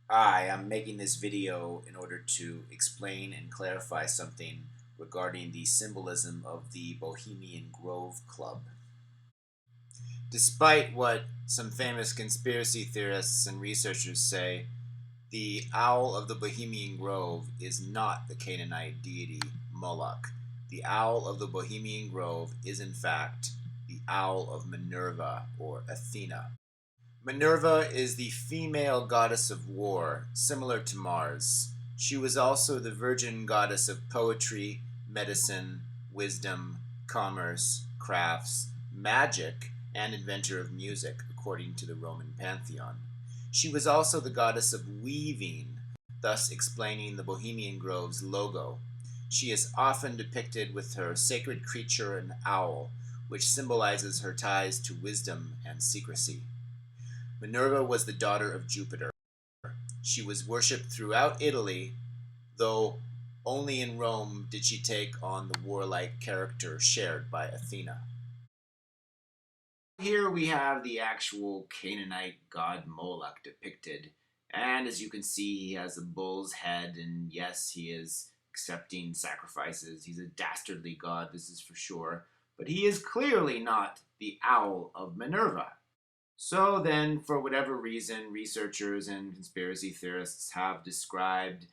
Hi, I'm making this video in order to explain and clarify something regarding the symbolism of the Bohemian Grove Club. Despite what some famous conspiracy theorists and researchers say, the owl of the Bohemian Grove is not the Canaanite deity Moloch. The owl of the Bohemian Grove is in fact the owl of Minerva or Athena. Minerva is the female goddess of war, similar to Mars. She was also the virgin goddess of poetry, medicine, wisdom, commerce, crafts, magic, and inventor of music, according to the Roman pantheon. She was also the goddess of weaving, thus explaining the Bohemian Grove's logo. She is often depicted with her sacred creature, an owl, which symbolizes her ties to wisdom and secrecy. Minerva was the daughter of Jupiter. She was worshipped throughout Italy, though only in Rome did she take on the warlike character shared by Athena. Here we have the actual Canaanite god Moloch depicted, and as you can see, he has a bull's head, and yes, he is accepting sacrifices. He's a dastardly god, this is for sure, but he is clearly not the owl of Minerva. So then, for whatever reason, researchers and conspiracy theorists have described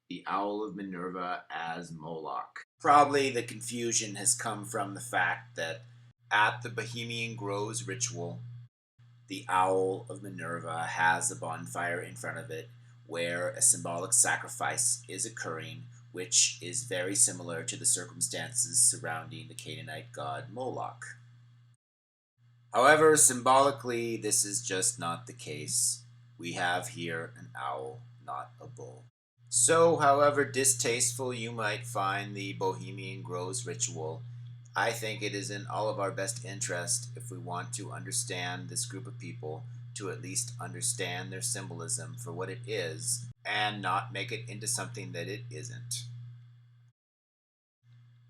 the Owl of Minerva as Moloch. Probably the confusion has come from the fact that at the Bohemian Groves ritual, the Owl of Minerva has a bonfire in front of it where a symbolic sacrifice is occurring, which is very similar to the circumstances surrounding the Canaanite god Moloch. However, symbolically, this is just not the case. We have here an owl, not a bull. So, however distasteful you might find the Bohemian Groves ritual, I think it is in all of our best interest, if we want to understand this group of people, to at least understand their symbolism for what it is, and not make it into something that it isn't.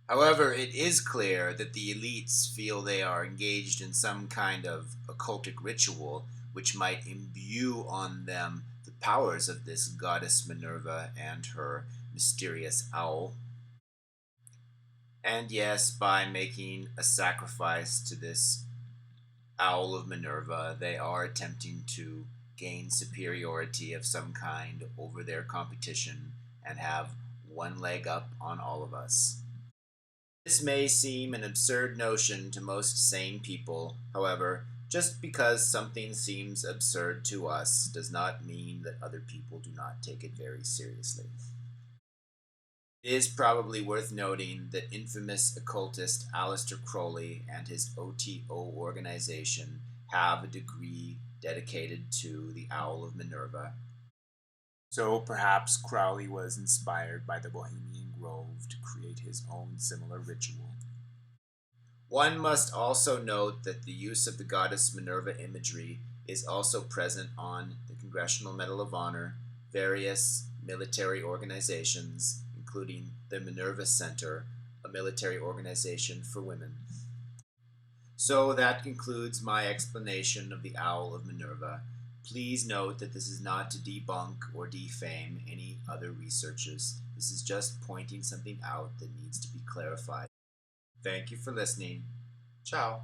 However, it is clear that the elites feel they are engaged in some kind of occultic ritual which might imbue on them the powers of this goddess Minerva and her mysterious owl. And yes, by making a sacrifice to this owl of Minerva, they are attempting to gain superiority of some kind over their competition and have one leg up on all of us. This may seem an absurd notion to most sane people, however, just because something seems absurd to us does not mean that other people do not take it very seriously. It is probably worth noting that infamous occultist Aleister Crowley and his OTO organization have a degree dedicated to the Owl of Minerva. So perhaps Crowley was inspired by the Bohemian Grove to create his own similar ritual. One must also note that the use of the goddess Minerva imagery is also present on the Congressional Medal of Honor, various military organizations, including the Minerva Center, a military organization for women. So that concludes my explanation of the Owl of Minerva. Please note that this is not to debunk or defame any other researchers. This is just pointing something out that needs to be clarified. Thank you for listening. Ciao.